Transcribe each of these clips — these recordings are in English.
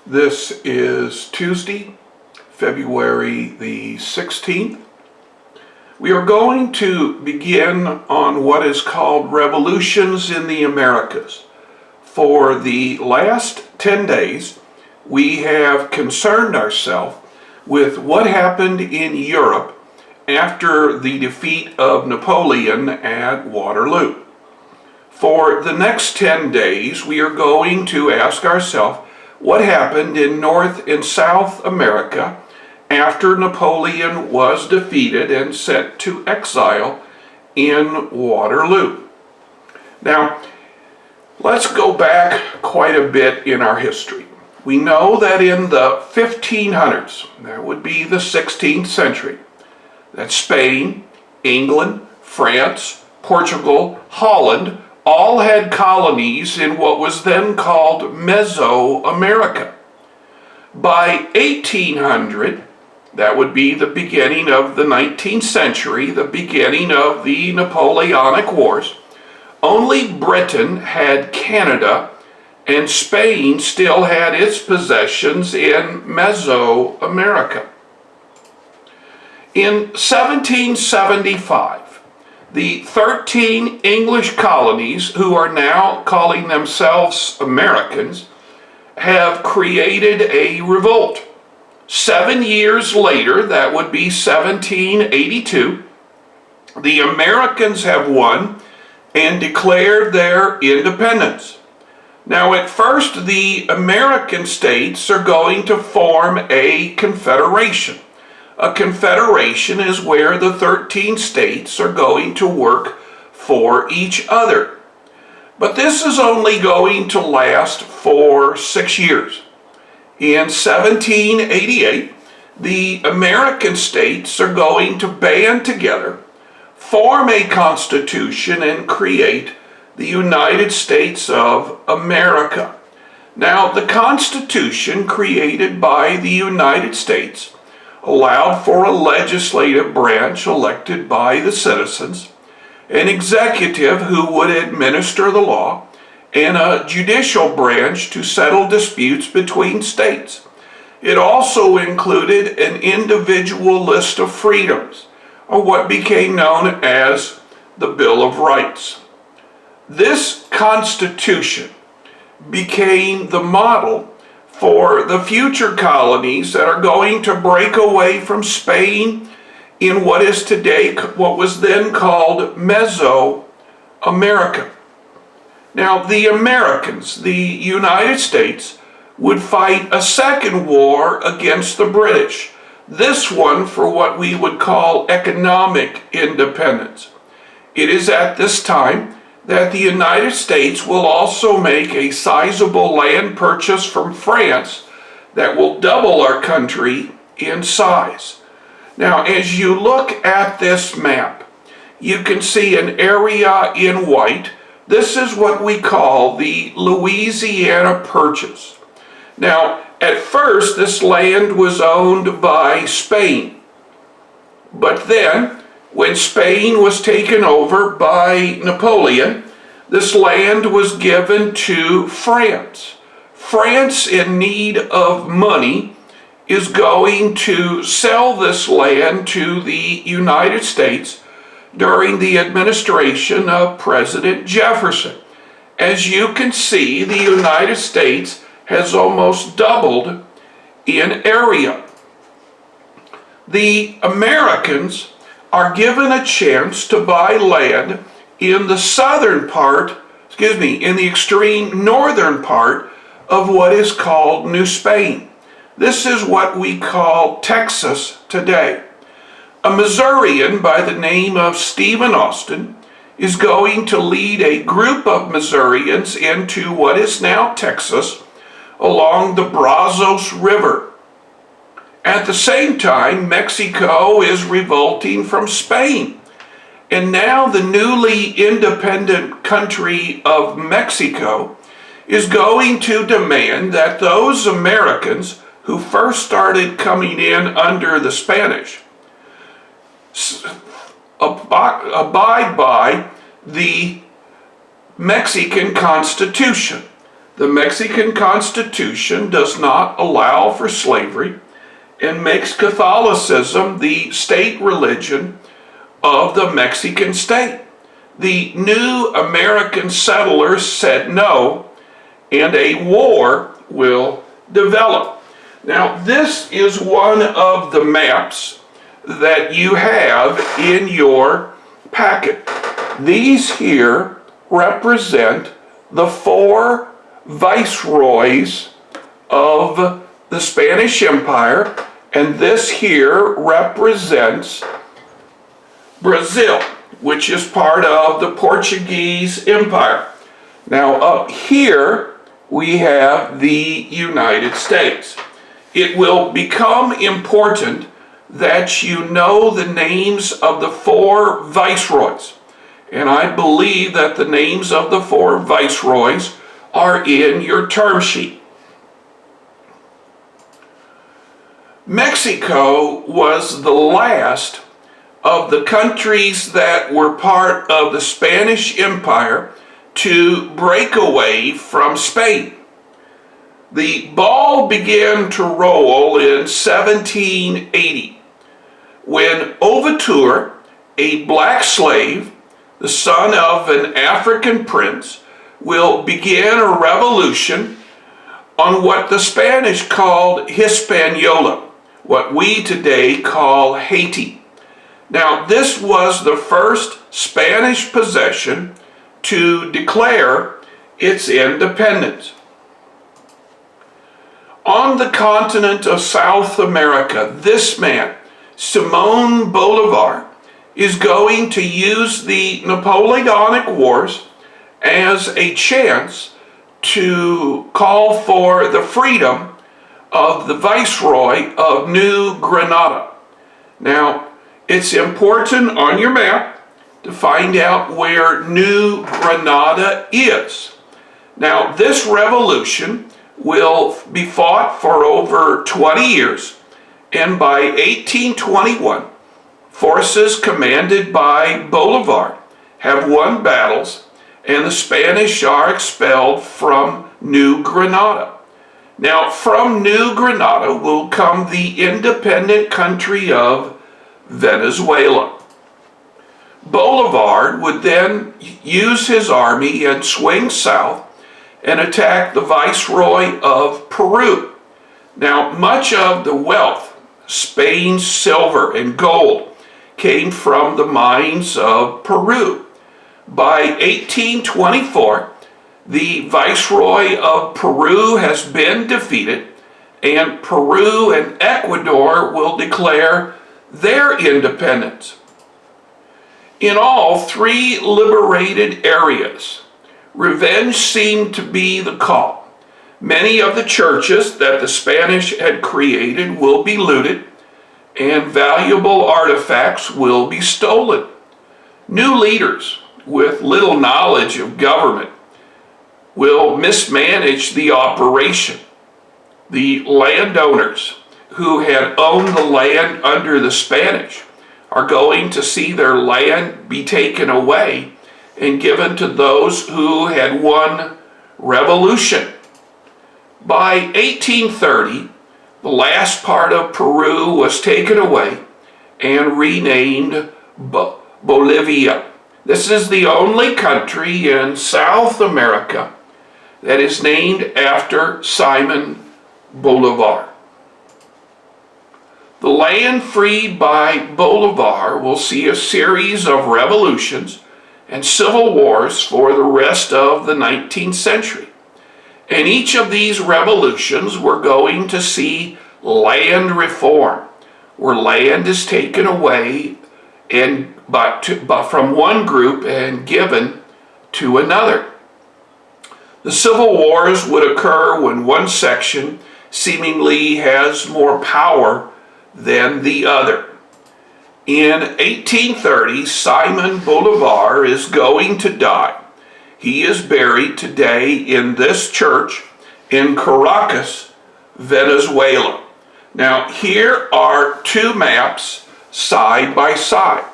This is Tuesday, February the 16th. We are going to begin on what is called Revolutions in the Americas. For the last 10 days, we have concerned ourselves with what happened in Europe after the defeat of Napoleon at Waterloo. For the next 10 days, we are going to ask ourselves what happened in North and South America after Napoleon was defeated and sent to exile in Waterloo. Now, let's go back quite a bit in our history. We know that in the 1500s, that would be the 16th century, that Spain, England, France, Portugal, Holland all had colonies in what was then called Mesoamerica. By 1800, that would be the beginning of the 19th century, the beginning of the Napoleonic Wars, only Britain had Canada and Spain still had its possessions in Mesoamerica. In 1775, the 13 English colonies, who are now calling themselves Americans, have created a revolt. 7 years later, that would be 1782, the Americans have won and declared their independence. Now, at first, the American states are going to form a confederation. A confederation is where the 13 states are going to work for each other. But this is only going to last for 6 years. In 1788, the American states are going to band together, form a constitution, and create the United States of America. Now, the Constitution created by the United States allowed for a legislative branch elected by the citizens, an executive who would administer the law, and a judicial branch to settle disputes between states. It also included an individual list of freedoms, or what became known as the Bill of Rights. This Constitution became the model for the future colonies that are going to break away from Spain in what is today, what was then called Mesoamerica. Now, the Americans, the United States, would fight a second war against the British, this one for what we would call economic independence. It is at this time that the United States will also make a sizable land purchase from France that will double our country in size. Now, as you look at this map, you can see an area in white. This is what we call the Louisiana Purchase. Now, at first, this land was owned by Spain, but then, when Spain was taken over by Napoleon, this land was given to France. France, in need of money, is going to sell this land to the United States during the administration of President Jefferson. As you can see, the United States has almost doubled in area. The Americans are given a chance to buy land in the in the extreme northern part of what is called New Spain. This is what we call Texas today. A Missourian by the name of Stephen Austin is going to lead a group of Missourians into what is now Texas along the Brazos River. At the same time, Mexico is revolting from Spain. And now the newly independent country of Mexico is going to demand that those Americans who first started coming in under the Spanish abide by the Mexican Constitution. The Mexican Constitution does not allow for slavery and makes Catholicism the state religion of the Mexican state. The new American settlers said no, and a war will develop. Now, this is one of the maps that you have in your packet. These here represent the 4 viceroys of the Spanish Empire, and this here represents Brazil, which is part of the Portuguese Empire. Now up here we have the United States. It will become important that you know the names of the 4 viceroys. And I believe that the names of the 4 viceroys are in your term sheet. Mexico was the last of the countries that were part of the Spanish Empire to break away from Spain. The ball began to roll in 1780 when Overture, a black slave, the son of an African prince, will begin a revolution on what the Spanish called Hispaniola, what we today call Haiti. Now, this was the first Spanish possession to declare its independence. On the continent of South America, this man, Simón Bolívar, is going to use the Napoleonic Wars as a chance to call for the freedom of the Viceroy of New Granada. Now, it's important on your map to find out where New Granada is. Now, this revolution will be fought for over 20 years, and by 1821, forces commanded by Bolívar have won battles, and the Spanish are expelled from New Granada. Now, from New Granada will come the independent country of Venezuela. Bolívar would then use his army and swing south and attack the Viceroy of Peru. Now, much of the wealth, Spain's silver and gold, came from the mines of Peru. By 1824, the Viceroy of Peru has been defeated, and Peru and Ecuador will declare their independence. In all 3 liberated areas, revenge seemed to be the call. Many of the churches that the Spanish had created will be looted, and valuable artifacts will be stolen. New leaders with little knowledge of government will mismanage the operation. The landowners who had owned the land under the Spanish are going to see their land be taken away and given to those who had won revolution. By 1830, the last part of Peru was taken away and renamed Bolivia. This is the only country in South America that is named after Simón Bolívar. The land freed by Bolívar will see a series of revolutions and civil wars for the rest of the 19th century. And each of these revolutions we're going to see land reform, where land is taken away and from one group and given to another. The civil wars would occur when one section seemingly has more power than the other. In 1830, Simón Bolívar is going to die. He is buried today in this church in Caracas, Venezuela. Now, here are 2 maps side by side.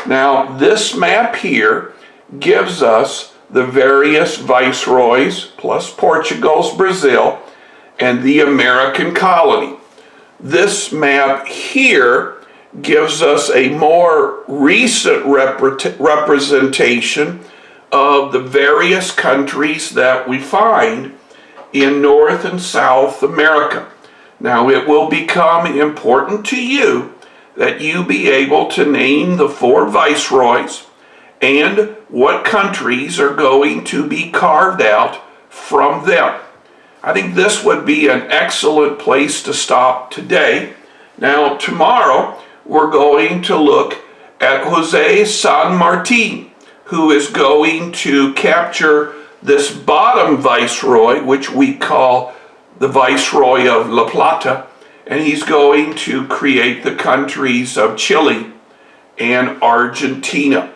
Now, this map here gives us the various viceroys, plus Portugal's Brazil, and the American colony. This map here gives us a more recent representation of the various countries that we find in North and South America. Now, it will become important to you that you be able to name the 4 viceroys and what countries are going to be carved out from them. I think this would be an excellent place to stop today. Now, tomorrow, we're going to look at Jose San Martin, who is going to capture this bottom viceroy, which we call the Viceroy of La Plata, and he's going to create the countries of Chile and Argentina.